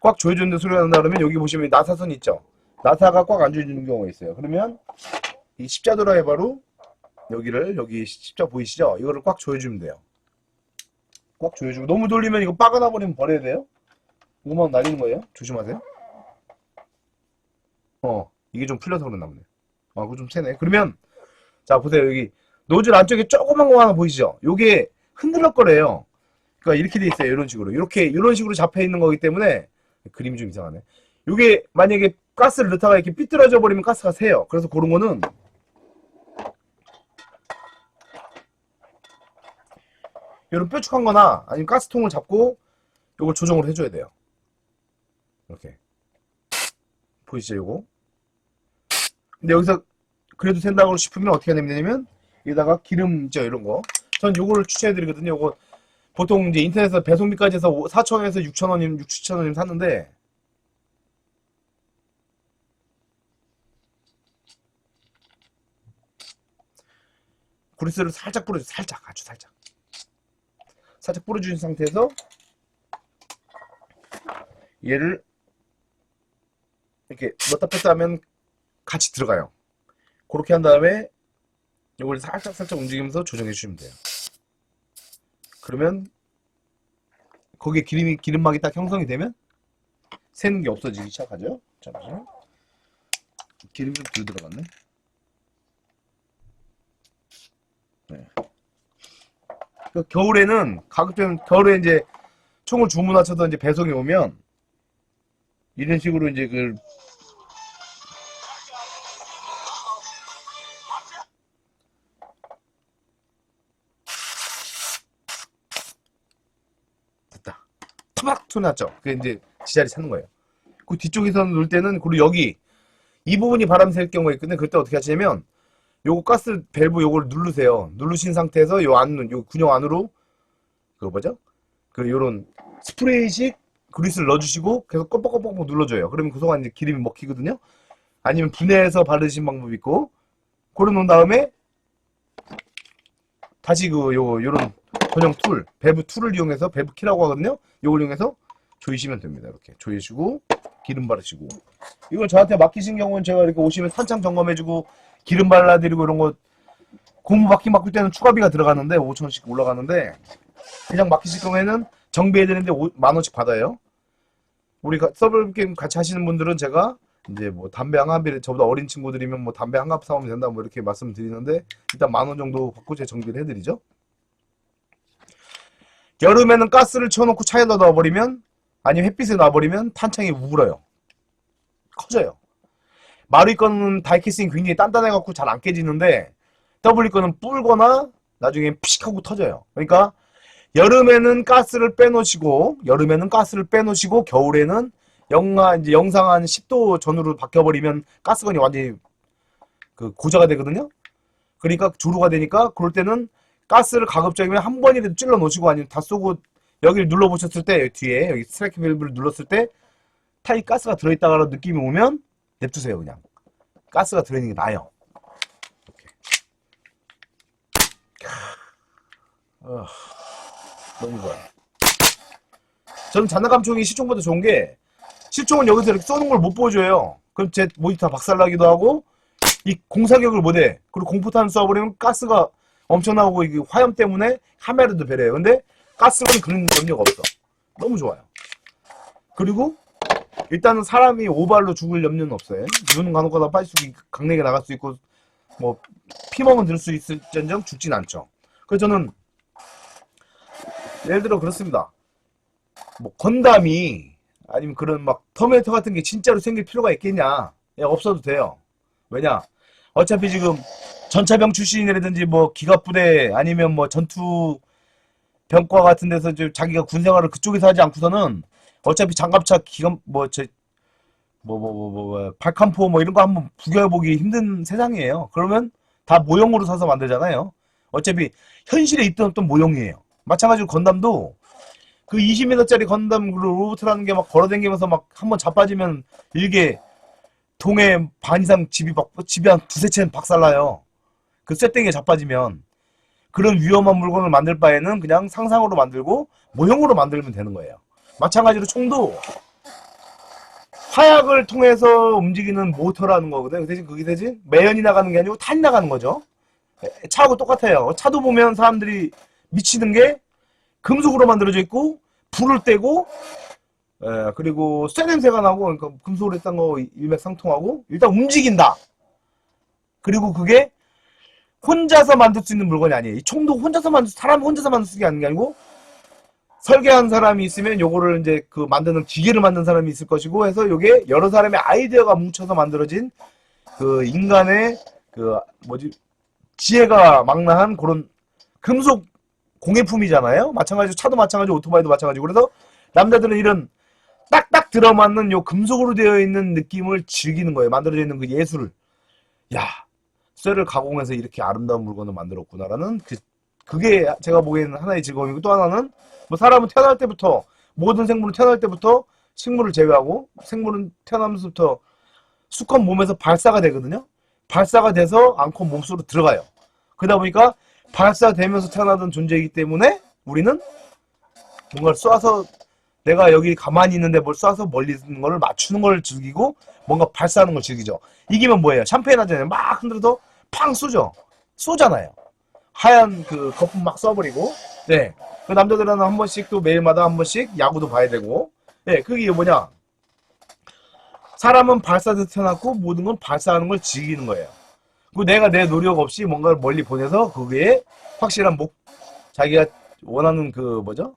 꽉 조여주는데 소리가 난다 그러면 여기 보시면 나사선 있죠. 나사가 꽉 안 조여주는 경우가 있어요. 그러면 이 십자 드라이버로 여기 십자 보이시죠? 이거를 꽉 조여주면 돼요. 꽉 조여주고, 너무 돌리면 이거 빠가나 버리면 버려야 돼요. 이거만 날리는 거예요. 조심하세요. 이게 좀 풀려서 그랬나 보네. 그거 좀 세네. 그러면 자, 보세요. 여기 노즐 안쪽에 조그만 거 하나 보이시죠? 요게 흔들럭거려요. 그러니까 이렇게 돼 있어요. 이런 식으로. 이런 식으로 잡혀 있는 거기 때문에 그림이 좀 이상하네. 요게 만약에 가스를 넣다가 이렇게 삐뚤어져 버리면 가스가 새요. 그래서 그런 거는 요런 뾰족한 거나 아니면 가스통을 잡고 요걸 조정을 해줘야 돼요. 이렇게 보이시죠, 요거? 근데 여기서 그래도 된다고 싶으면 어떻게 하면 되냐면, 여기다가 기름죠, 이런 거. 전 요거를 추천해드리거든요. 요거 보통 이제 인터넷에서 배송비까지 해서 4,000원에서 6,000원이면 7,000원이면 샀는데, 그리스를 살짝 뿌려줘. 살짝, 아주 살짝. 살짝 뿌려주신 상태에서 얘를 이렇게 넣다 뺐다 하면 같이 들어가요. 그렇게 한 다음에 이걸 살짝 움직이면서 조정해 주시면 돼요. 그러면 거기에 기름막이 딱 형성이 되면 새는 게 없어지기 시작하죠. 잠시만요. 기름이 좀 덜 들어갔네. 네. 겨울에는 가급적 겨울에 이제 총을 주문하셔서 이제 배송이 오면 이런 식으로 이제 됐다. 타박 소리 났죠. 그게 이제 지자리 찾는 거예요. 그 뒤쪽에서 놓을 때는 그리고 여기 이 부분이 바람 쐴 경우가 있거든요. 그때 어떻게 하시냐면 요거 가스 밸브 요걸 누르세요. 누르신 상태에서 요 군용 안으로 그거 뭐죠? 요런 스프레이식 그리스를 넣어주시고 계속 껌뻑껌뻑 눌러줘요. 그러면 그 동안 이제 기름이 먹히거든요. 아니면 분해해서 바르신 방법이 있고, 고려 놓은 다음에 다시 요런 전용 툴, 밸브 툴을 이용해서 밸브 키라고 하거든요. 요걸 이용해서 조이시면 됩니다. 이렇게 조이시고 기름 바르시고. 이걸 저한테 맡기신 경우는 제가 이렇게 오시면 탄창 점검해주고 기름 발라드리고 이런 거 고무 바퀴 바꿀 때는 추가비가 들어가는데 5,000원씩 올라가는데 그냥 맡기실 경우에는 정비해야 되는데 10,000원씩 받아요. 우리 서브 게임 같이 하시는 분들은 제가 이제 뭐 담배 한 갑을 저보다 어린 친구들이면 뭐 담배 한 갑 사오면 된다 뭐 이렇게 말씀드리는데 일단 10,000원 정도 받고 제가 정비를 해드리죠. 여름에는 가스를 쳐놓고 차에다 넣어버리면 아니면 햇빛에 놔버리면 탄창이 우글어요. 커져요. 마루이 거는 다이캐스팅이 굉장히 단단해갖고 잘 안 깨지는데 더블이 거는 불거나 나중에 피식하고 터져요. 그러니까 여름에는 가스를 빼놓으시고 겨울에는 이제 영상 한 10도 전후로 바뀌어버리면 가스건이 완전히 고자가 되거든요. 그러니까 조루가 되니까 그럴 때는 가스를 가급적이면 한 번이라도 찔러 놓으시고 아니면 다 쏘고 여기를 눌러보셨을 때 뒤에 여기 스트라이크 밸브를 눌렀을 때 타이 가스가 들어있다가 느낌이 오면 냅두세요. 그냥 가스가 들어있는 게 나아요. 너무 좋아요. 저는 장난감총이 실총보다 좋은 게 실총은 여기서 이렇게 쏘는 걸 못 보여줘요. 그럼 제 모니터 박살나기도 하고 이 공사격을 못해. 그리고 공포탄 쏴버리면 가스가 엄청 나오고 이게 화염 때문에 카메라도 배려요. 근데 가스는 그런 염려가 없어. 너무 좋아요. 그리고 일단은 사람이 오발로 죽을 염려는 없어요. 눈 간혹가다 빠질 수 있고 강내게 나갈 수 있고 뭐 피멍은 들 수 있을전정 죽진 않죠. 그래서 저는 예를 들어 그렇습니다. 뭐 건담이 아니면 그런 막 터미네이터 같은 게 진짜로 생길 필요가 있겠냐? 없어도 돼요. 왜냐? 어차피 지금 전차병 출신이라든지 뭐 기갑부대 아니면 뭐 전투 병과 같은 데서 자기가 군 생활을 그쪽에서 하지 않고서는 어차피 장갑차 기갑 발칸포 뭐 이런 거 한번 구경해보기 힘든 세상이에요. 그러면 다 모형으로 사서 만들잖아요. 어차피 현실에 있던 어떤 모형이에요. 마찬가지로 건담도 그 20m짜리 건담 로봇이라는 게 막 걸어다니면서 막 한번 자빠지면 일개 동해 반 이상 집이 한 두세 채는 박살나요. 그 쇳땡이에 자빠지면. 그런 위험한 물건을 만들 바에는 그냥 상상으로 만들고 모형으로 만들면 되는 거예요. 마찬가지로 총도 화약을 통해서 움직이는 모터라는 거거든. 그 대신 그게 대신 매연이 나가는 게 아니고 탄이 나가는 거죠. 차하고 똑같아요. 차도 보면 사람들이 미치는 게 금속으로 만들어져 있고 불을 떼고 그리고 쇠 냄새가 나고 그러니까 금속으로 했던 거 일맥상통하고 일단 움직인다. 그리고 그게 혼자서 만들 수 있는 물건이 아니에요. 이 총도 사람이 혼자서 만들 수 있는 게 아니고 설계한 사람이 있으면 요거를 이제 만드는 기계를 만든 사람이 있을 것이고 해서 요게 여러 사람의 아이디어가 뭉쳐서 만들어진 인간의 지혜가 망라한 그런 금속 공예품이잖아요. 마찬가지로 차도 마찬가지고 오토바이도 마찬가지고 그래서 남자들은 이런 딱딱 들어맞는 요 금속으로 되어 있는 느낌을 즐기는 거예요. 만들어져 있는 그 예술을. 야, 쇠를 가공해서 이렇게 아름다운 물건을 만들었구나라는 그게 제가 보기에는 하나의 즐거움이고 또 하나는 뭐 사람은 태어날 때부터 모든 생물은 태어날 때부터 식물을 제외하고 생물은 태어나면서부터 수컷 몸에서 발사가 되거든요. 발사가 돼서 암컷 몸속으로 들어가요. 그러다 보니까 발사되면서 태어나던 존재이기 때문에 우리는 뭔가를 쏴서 내가 여기 가만히 있는데 뭘 쏴서 멀리 있는 걸 맞추는 걸 즐기고 뭔가 발사하는 걸 즐기죠. 이기면 뭐예요? 샴페인 하잖아요. 막 흔들어서 팡 쏘죠. 쏘잖아요. 하얀 그 거품 막 쏴버리고. 네. 그 남자들은 한 번씩 또 매일마다 한 번씩 야구도 봐야 되고. 네. 그게 뭐냐? 사람은 발사돼서 태어났고 모든 건 발사하는 걸 즐기는 거예요. 그리고 내가 내 노력 없이 뭔가를 멀리 보내서 거기에 확실한 자기가 원하는 그 뭐죠?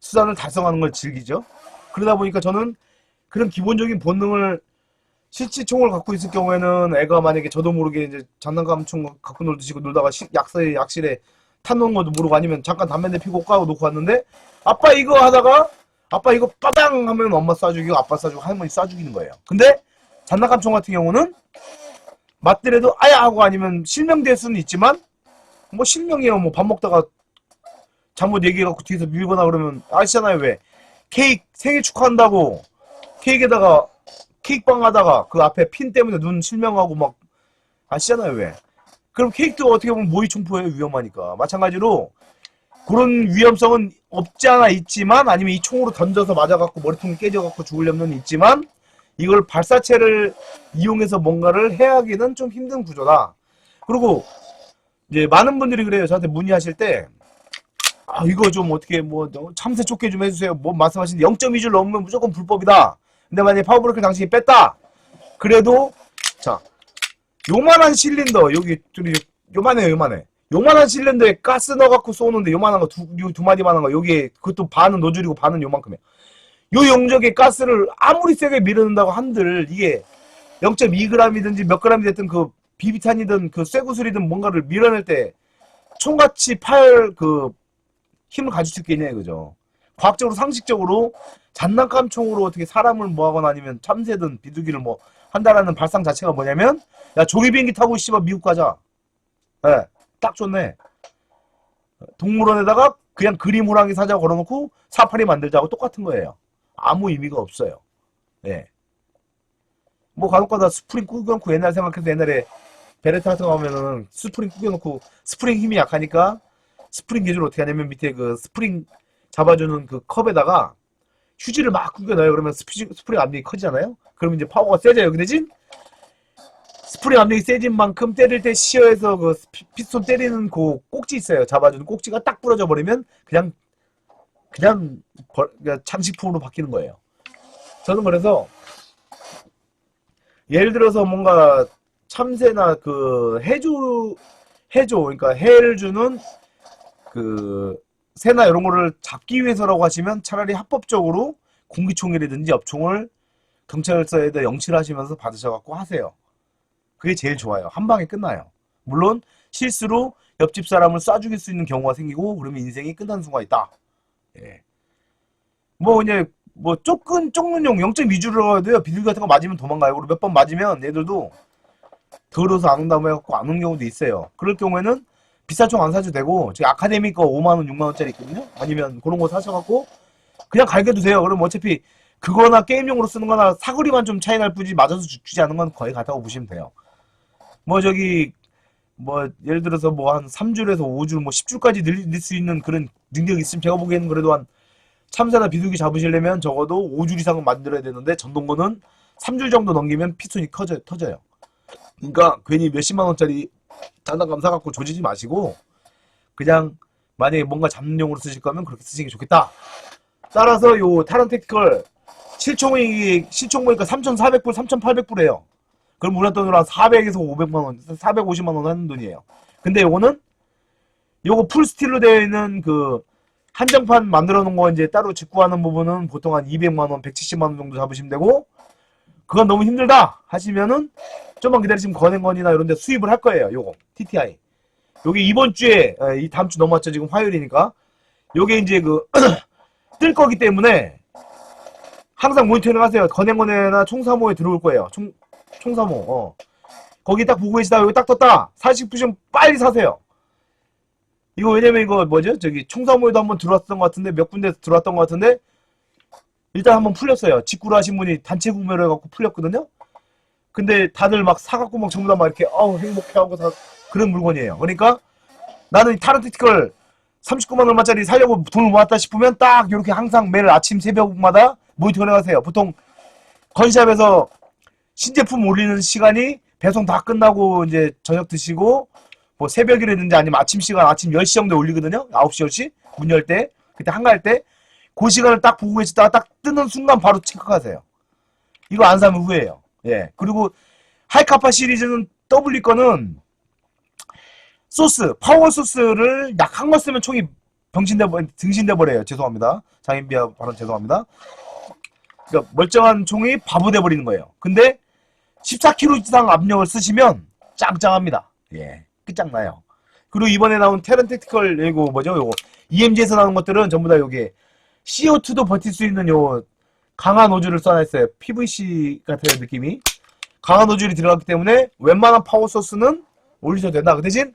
수단을 달성하는 걸 즐기죠. 그러다 보니까 저는 그런 기본적인 본능을 실지총을 갖고 있을 경우에는 애가 만약에 저도 모르게 이제 장난감총 갖고 놀다가 약실에 탄 놓은 것도 모르고 아니면 잠깐 담배 내 피고 까고 놓고 왔는데 아빠 이거 하다가 아빠 이거 빠당 하면 엄마 쏴주기고 아빠 쏴주고 할머니 쏴주기는 거예요. 근데 장난감총 같은 경우는 맞더라도 아야 하고 아니면 실명될 수는 있지만 뭐 실명이요 뭐 밥 먹다가 잘못 얘기해갖고 뒤에서 밀거나 그러면 아시잖아요. 왜 케이크 생일 축하한다고 케이크에다가 케이크빵 하다가 그 앞에 핀 때문에 눈 실명하고 막 아시잖아요. 왜 그럼 케이크도 어떻게 보면 모의총포예요. 위험하니까. 마찬가지로 그런 위험성은 없지 않아 있지만 아니면 이 총으로 던져서 맞아갖고 머리통이 깨져갖고 죽을 염려는 있지만 이걸 발사체를 이용해서 뭔가를 해야 하기는 좀 힘든 구조다. 그리고 이제 많은 분들이 그래요. 저한테 문의하실 때 아 이거 좀 어떻게 뭐 참새 쫓게 좀 해주세요. 뭐 말씀하시는데 0.2줄 넘으면 무조건 불법이다. 근데 만약에 파워브레이크를 당신이 뺐다. 그래도 자 요만한 실린더 여기 요만해요. 요만한 실린더에 가스 넣어갖고 쏘는데 요만한 거 두 마디만한 거 여기에 그것도 반은 노즐이고 반은 요만큼이에요. 요 용적에 가스를 아무리 세게 밀어넣는다고 한들 이게 0.2g이든지 몇 g이 됐든 그 비비탄이든 그 쇠구슬이든 뭔가를 밀어낼 때 총같이 그 힘을 가질 수 있겠냐 이거죠. 과학적으로 상식적으로 장난감총으로 어떻게 사람을 뭐하거나 아니면 참새든 비둘기를 뭐 한다라는 발상 자체가 뭐냐면 야 조기비행기 타고 씨발 미국 가자. 예, 딱 좋네. 동물원에다가 그냥 그림 호랑이 사자고 걸어놓고 사파리 만들자고 똑같은 거예요. 아무 의미가 없어요. 예. 뭐 간혹가다 스프링 꾸겨놓고 옛날 생각해서 옛날에 베레타 같은 거 하면은 스프링 꾸겨놓고 스프링 힘이 약하니까 스프링 기준을 어떻게 하냐면 밑에 그 스프링 잡아주는 그 컵에다가 휴지를 막 꾸겨놔요. 그러면 스프링 압력이 커지잖아요. 그러면 이제 파워가 세져요. 그 대신 스프링 압력이 세진 만큼 때릴 때 시어에서 그 피스톤 때리는 그 꼭지 있어요. 잡아주는 꼭지가 딱 부러져 버리면 그냥 장식품으로 바뀌는 거예요. 저는 그래서 예를 들어서 뭔가 참새나 그 해조 그러니까 해를 주는 그 새나 이런 거를 잡기 위해서라고 하시면 차라리 합법적으로 공기총이라든지 엽총을 경찰서에다 영치를 하시면서 받으셔갖고 하세요. 그게 제일 좋아요. 한 방에 끝나요. 물론 실수로 옆집 사람을 쏴 죽일 수 있는 경우가 생기고 그러면 인생이 끝나는 순간이 있다. 예. 뭐 이제 뭐 쫓는 용 0.2주로 해도요. 비둘기 같은 거 맞으면 도망가요. 그리고 몇 번 맞으면 얘들도 더러워서 안 온다고 해갖고 안 오는 경우도 있어요. 그럴 경우에는 비싼 총 안 사도 되고 저기 아카데미 거 5만원 6만원짜리 있거든요. 아니면 그런 거 사셔갖고 그냥 갈겨두세요. 그럼 어차피 그거나 게임용으로 쓰는 거나 사거리만 좀 차이 날 뿐이지 맞아서 죽지 않는 건 거의 같다고 보시면 돼요. 뭐 저기 뭐 예를 들어서 뭐 한 3줄에서 5줄 뭐 10줄까지 늘릴 수 있는 그런 능력이 있으면 제가 보기에는 그래도 한 참새나 비둘기 잡으시려면 적어도 5줄 이상은 만들어야 되는데 전동거는 3줄 정도 넘기면 피스톤이 터져요. 그러니까 괜히 몇십만 원짜리 장난감 사갖고 조지지 마시고 그냥 만약에 뭔가 잡용으로 쓰실 거면 그렇게 쓰시는 게 좋겠다. 따라서 요 타런 택티컬 실총이니까 3,400불, 3,800불이에요. 그럼 우리 돈으로 한 400에서 500만원, 450만원 하는 돈이에요. 근데 요거는 요거 풀스틸로 되어 있는 그 한정판 만들어 놓은 거 이제 따로 직구하는 부분은 보통 한 200만원, 170만원 정도 잡으시면 되고 그건 너무 힘들다 하시면은 좀만 기다리시면 건행건이나 이런 데 수입을 할 거예요. 요거 TTI. 요게 이번 주에 이 다음 주 넘어왔죠. 지금 화요일이니까. 요게 이제 그 뜰 거기 때문에 항상 모니터링 하세요. 건행건에나 총사모에 들어올 거예요. 총사모. 거기 딱 보고 계시다가 여기 딱 떴다. 사실 싶으시면 빨리 사세요. 이거 왜냐면 이거 뭐죠? 저기 총사모에도 한번 들어왔던 것 같은데 몇 군데에서 들어왔던 것 같은데 일단 한번 풀렸어요. 직구를 하신 분이 단체 구매를 해갖고 풀렸거든요. 근데 다들 막 사갖고 막 전부 다 막 이렇게 행복해하고 다 그런 물건이에요. 그러니까 나는 타르티티컬 39만 얼마짜리 사려고 돈을 모았다 싶으면 딱 이렇게 항상 매일 아침 새벽마다 모니터링 하세요. 보통 건샵에서 신제품 올리는 시간이 배송 다 끝나고 이제 저녁 드시고 뭐 새벽이라든지 아니면 아침 시간 아침 10시 정도에 올리거든요. 9시 10시 문 열 때 그때 한가할 때 그 시간을 딱 보고 계시다가 딱 뜨는 순간 바로 체크하세요. 이거 안 사면 후회해요. 예. 그리고 하이카파 시리즈는 W 거는 소스, 파워 소스를 약 한 번 쓰면 총이 등신돼 버려요. 죄송합니다. 장인비아 발언 죄송합니다. 그러니까 멀쩡한 총이 바보 돼 버리는 거예요. 근데 14kg 이상 압력을 쓰시면 짱짱합니다. 예. 끝장나요. 그리고 이번에 나온 테란 택티컬 이거 뭐죠? 요거 EMG에서 나온 것들은 전부 다 요게 CO2도 버틸 수 있는 요 강한 노즐을 써놨어요. PVC 같은 느낌이 강한 노즐이 들어갔기 때문에 웬만한 파워 소스는 올리셔도 된다. 그 대신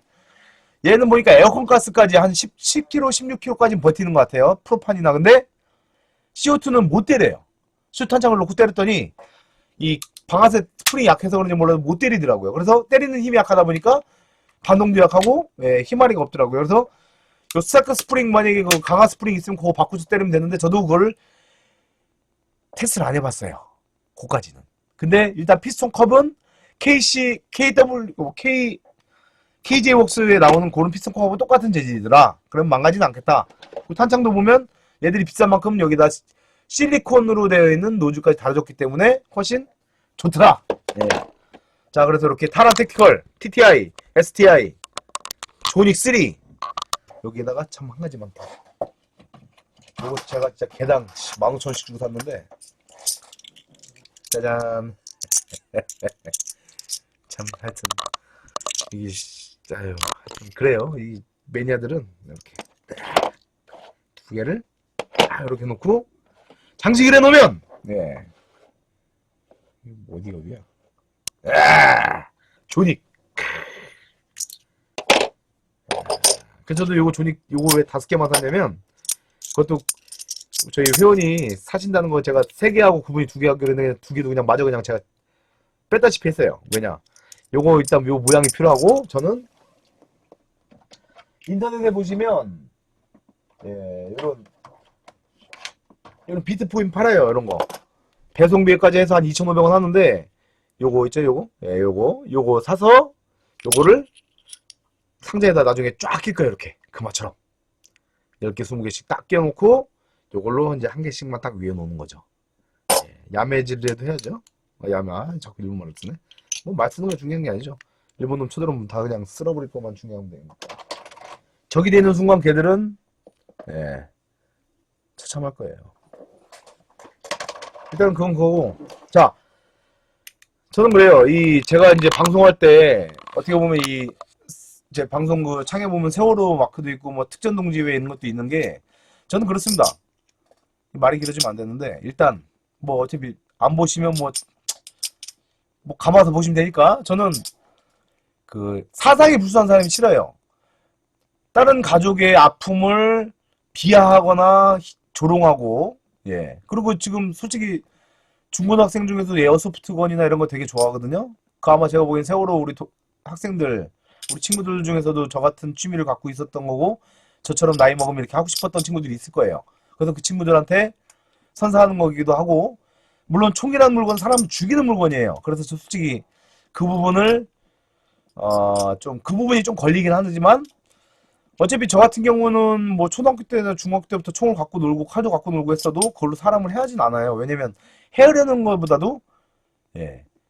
얘는 보니까 에어컨 가스까지 한 10kg, 16kg까지 버티는 것 같아요. 프로판이나. 근데 CO2는 못 때려요. 수탄창을 놓고 때렸더니 이 방아쇠 스프링이 약해서 그런지 몰라도 못 때리더라고요. 그래서 때리는 힘이 약하다 보니까 반동도 약하고 힘마리가 없더라고요. 그래서 요 스타크 스프링 만약에 그 강화 스프링 있으면 그거 바꾸서 때리면 되는데 저도 그걸 테스트를 안 해봤어요. 그거까지는. 근데 일단 피스톤 컵은 KJ웍스에 나오는 그런 피스톤 컵하고 똑같은 재질이더라. 그러면 망가지는 않겠다. 그 탄창도 보면 얘들이 비싼 만큼 여기다 실리콘으로 되어 있는 노즐까지 달아줬기 때문에 훨씬 좋더라. 네. 자, 그래서 이렇게 타란 택티컬, TTI, STI, 조닉 3 여기에다가 참 한 가지만 더. 이거 제가 진짜 개당 15,000원씩 주고 샀는데 짜잔. 참 하여튼 이게 아유 하여튼 그래요. 이 매니아들은 이렇게 두 개를 이렇게 놓고 장식을 해놓으면 네 어디야 조닉. 그래서 저도 요거 조닉 요거 왜 5개만 샀냐면 그것도 저희 회원이 사신다는 거 제가 3개하고 구분이 2개 하기로 했는데 2개도 그냥 마저 그냥 제가 뺐다시피 했어요. 왜냐 요거 일단 요 모양이 필요하고 저는 인터넷에 보시면 예 이런 비트 포인 팔아요. 이런 거 배송비까지 해서 한 2,500원 하는데 요거 있죠 요거 예 요거 사서 요거를 상자에다 나중에 쫙 낄 거예요. 이렇게 금화처럼 10개 20개씩 딱 끼워놓고 요걸로 이제 한 개씩만 딱 위에 놓는 거죠. 예, 야매질이라도 해야죠. 자꾸 일본말을 쓰네. 뭐 말 쓰는 게 중요한 게 아니죠. 일본 놈 쳐들어오면 다 그냥 쓸어버릴 것만 중요하면 되니까. 적이 되는 순간 걔들은 처참할 거예요. 일단 그건 그거고. 자, 저는 그래요. 제가 이제 방송할 때 어떻게 보면 제 방송 그 창에 보면 세월호 마크도 있고 뭐 특전동지회 있는 것도 있는 게 저는 그렇습니다. 말이 길어지면 안 되는데 일단 뭐 어차피 안 보시면 뭐 감아서 보시면 되니까 저는 그 사상이 불수한 사람이 싫어요. 다른 가족의 아픔을 비하하거나 조롱하고 그리고 지금 솔직히 중고등학생 중에서 에어소프트건이나 이런 거 되게 좋아하거든요. 아마 제가 보기엔 세월호 우리 학생들 우리 친구들 중에서도 저 같은 취미를 갖고 있었던 거고 저처럼 나이 먹으면 이렇게 하고 싶었던 친구들이 있을 거예요. 그래서 그 친구들한테 선사하는 거기도 하고 물론 총이라는 물건 사람을 죽이는 물건이에요. 그래서 저 솔직히 그 부분을 그 부분이 좀 걸리긴 하지만 어차피 저 같은 경우는 뭐 초등학교 때나 중학교 때부터 총을 갖고 놀고 칼도 갖고 놀고 했어도 그걸로 사람을 해하진 않아요. 왜냐면 해하려는 것보다도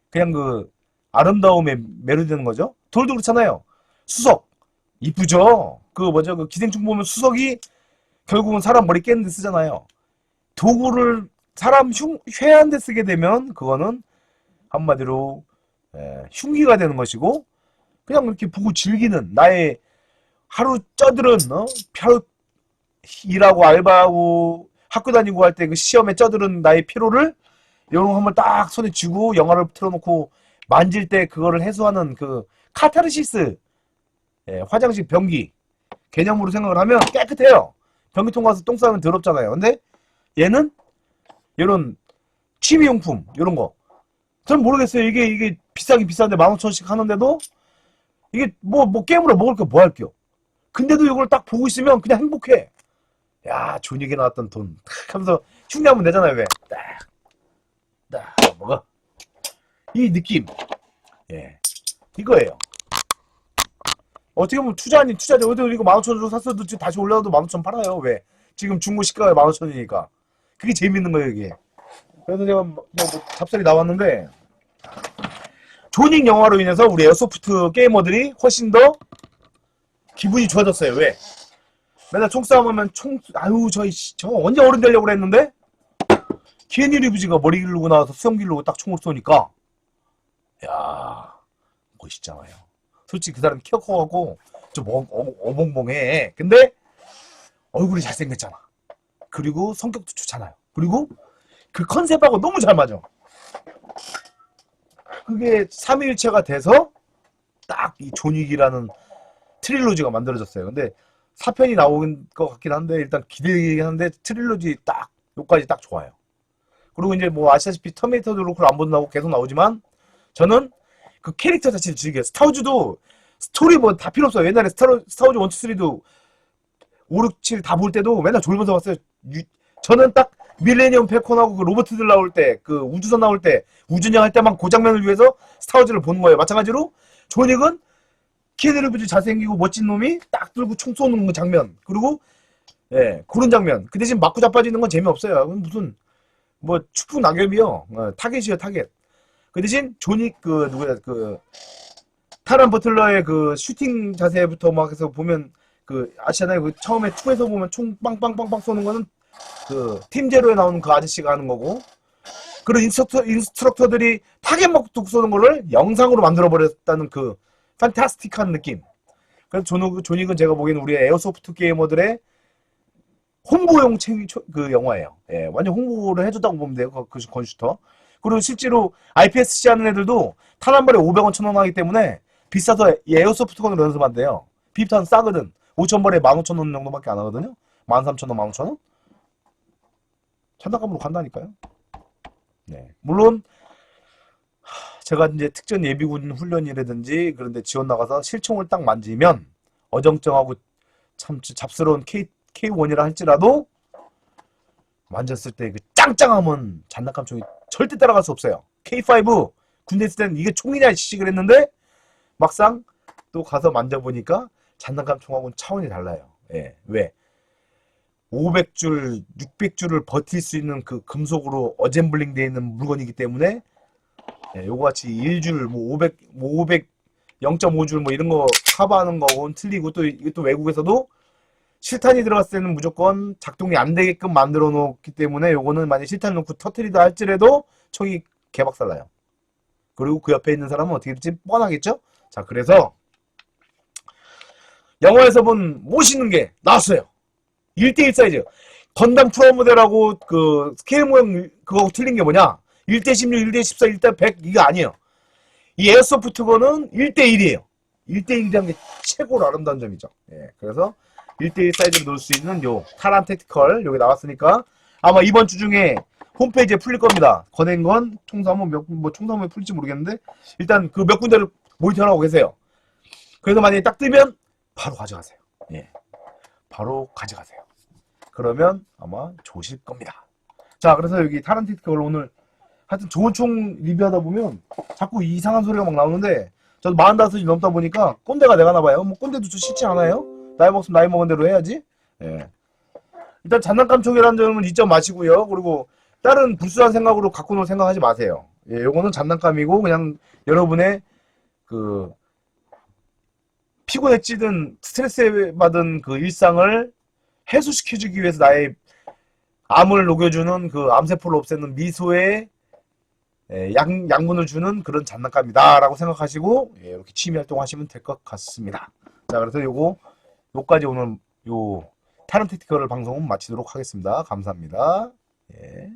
그냥 그 아름다움에 매료되는 거죠. 돌도 그렇잖아요. 수석 이쁘죠. 그 기생충 보면 수석이 결국은 사람 머리 깨는 데 쓰잖아요. 도구를 사람 회한 데 쓰게 되면 그거는 한마디로 흉기가 되는 것이고 그냥 이렇게 보고 즐기는 나의 하루 쩌들은 하루 일하고 알바하고 학교 다니고 할 때 그 시험에 쩌들은 나의 피로를 이런 거 한번 딱 손에 쥐고 영화를 틀어놓고 만질 때 그거를 해소하는 그 카타르시스 화장실 변기 개념으로 생각을 하면 깨끗해요. 변기통 가서 똥 싸면 더럽잖아요. 근데 얘는 이런 취미용품 이런 거 전 모르겠어요. 이게 비싸긴 비싼데 15,000원씩 하는데도 이게 뭐 게임으로 먹을 거 뭐 할게요. 근데도 이걸 딱 보고 있으면 그냥 행복해. 야, 존익에 나왔던 돈 탁 하면서 흉내하면 되잖아요. 왜? 딱 뭐가 이 느낌. 예, 이거예요. 어떻게 보면 투자 아닌 투자죠. 어디 이거 15,000원 샀어도 지금 다시 올라가도 15,000원 팔아요. 왜? 지금 중고 시가가 15,000원이니까. 그게 재밌는 거예요, 이게. 그래서 제가 뭐 잡설이 나왔는데, 존익 영화로 인해서 우리 에어소프트 게이머들이 훨씬 더 기분이 좋아졌어요. 왜? 맨날 총싸움 하면 아유, 저 언제 어른 되려고 그랬는데? 키애니 리브즈가 머리 기르고 나와서 수염 기르고 딱 총을 쏘니까, 야, 멋있잖아요. 솔직히 그 사람 키가 커갖고 좀 어벙벙해. 근데 얼굴이 잘생겼잖아. 그리고 성격도 좋잖아요. 그리고 그 컨셉하고 너무 잘 맞아. 그게 삼위일체가 돼서 딱 이 존윅이라는 트릴로지가 만들어졌어요. 근데 4편이 나오는 것 같긴 한데 일단 기대되긴 한데 트릴로지 딱 요까지 딱 좋아요. 그리고 이제 뭐 아시다시피 터미네이터도 그렇고 안 본다고 계속 나오지만 저는 그 캐릭터 자체를 즐겨요. 스타워즈도 스토리 뭐 다 필요 없어요. 옛날에 스타워즈 1, 2, 3도 5, 6, 7 다 볼 때도 맨날 졸면서 봤어요. 저는 딱 밀레니엄 패콘하고 그 로버트들 나올 때, 그 우주선 나올 때, 우주여행 할 때만 그 장면을 위해서 스타워즈를 보는 거예요. 마찬가지로 존윅은 키아누 리브즈 잘생기고 멋진 놈이 딱 들고 총 쏘는 그 장면. 그리고 예, 그런 장면. 그 대신 맞고 자빠지는 건 재미없어요. 무슨 뭐 축구 낙엽이요. 타겟이요, 타겟. 그 대신 존윅 그 누구야 그 타란 버틀러의 그 슈팅 자세부터 막 해서 보면 그 아시잖아요. 그 처음에 2에서 보면 총 빵빵빵빵 쏘는 거는 그 팀제로에 나오는 그 아저씨가 하는 거고, 그런 인스트럭터들이 타겟 먹고 쏘는 거를 영상으로 만들어 버렸다는 그 판타스틱한 느낌. 그래서 존윅은 제가 보기에는 우리 에어소프트 게이머들의 홍보용 그 영화예요. 예, 완전 홍보를 해줬다고 보면 돼요. 그 건슈터. 그리고 실제로 IPSC 하는 애들도 탄 한 발에 500원, 1000원 하기 때문에 비싸서 에어소프트 건으로 연습한대요. 비비탄 싸거든. 5,000발에 15,000원 정도밖에 안 하거든요. 13,000원, 15,000원? 장난감으로 간다니까요. 네. 물론 제가 이제 특전 예비군 훈련이라든지 그런데 지원 나가서 실총을 딱 만지면 어정쩡하고 참 잡스러운 K1이라 할지라도 만졌을 때 그 짱짱함은 장난감 총이 절대 따라갈 수 없어요. K5 군대 있을 때는 이게 총이냐 씨 그랬는데 막상 또 가서 만져보니까 장난감 총하고는 차원이 달라요. 예. 왜? 500줄, 600줄을 버틸 수 있는 그 금속으로 어셈블링 되어 있는 물건이기 때문에 예, 요거 같이 1줄, 뭐 500, 0.5줄 뭐 이런 거 커버하는 거는 틀리고 또 이게 또 외국에서도 실탄이 들어갔을 때는 무조건 작동이 안 되게끔 만들어 놓기 때문에 요거는 만약 실탄 놓고 터트리다 할지라도 총이 개박살나요. 그리고 그 옆에 있는 사람은 어떻게 될지 뻔하겠죠? 자, 그래서 영화에서 본 멋있는 게 나왔어요. 1대1 사이즈. 건담 프라모델하고 그 스케일 모양 그거하고 틀린 게 뭐냐? 1대16, 1대14, 1대100 이게 아니에요. 이 에어소프트 거는 1대1이에요. 1대1이라는 게 최고로 아름다운 점이죠. 예, 그래서 1대1 사이즈로 놓을 수 있는 요 타란 택티컬 여기 나왔으니까 아마 이번 주 중에 홈페이지에 풀릴 겁니다. 권한 건 총사모 뭐 총사모에 풀릴지 모르겠는데 일단 그 몇 군데를 모니터하고 계세요. 그래서 만약에 딱 뜨면 바로 가져가세요. 예, 바로 가져가세요. 그러면 아마 좋으실 겁니다. 자, 그래서 여기 타란 택티컬 오늘 하여튼 좋은 총 리뷰하다 보면 자꾸 이상한 소리가 막 나오는데 저도 45이 넘다 보니까 꼰대가 내가나 봐요. 뭐 꼰대도 좀 싫지 않아요? 나이 먹으면 나이 먹은 대로 해야지. 예. 일단 장난감 총이라는 점은 잊지 마시고요. 그리고 다른 불순한 생각으로 갖고 놀 생각하지 마세요. 예, 요거는 장난감이고 그냥 여러분의 그 피곤에 찌든 스트레스 받은 그 일상을 해소시켜주기 위해서 나의 암을 녹여주는 그 암세포를 없애는 미소의 양분을 주는 그런 장난감이다 라고 생각하시고 이렇게 취미 활동하시면 될 것 같습니다. 자, 그래서 요까지 오늘 요 타란 택티컬 방송은 마치도록 하겠습니다. 감사합니다. 예.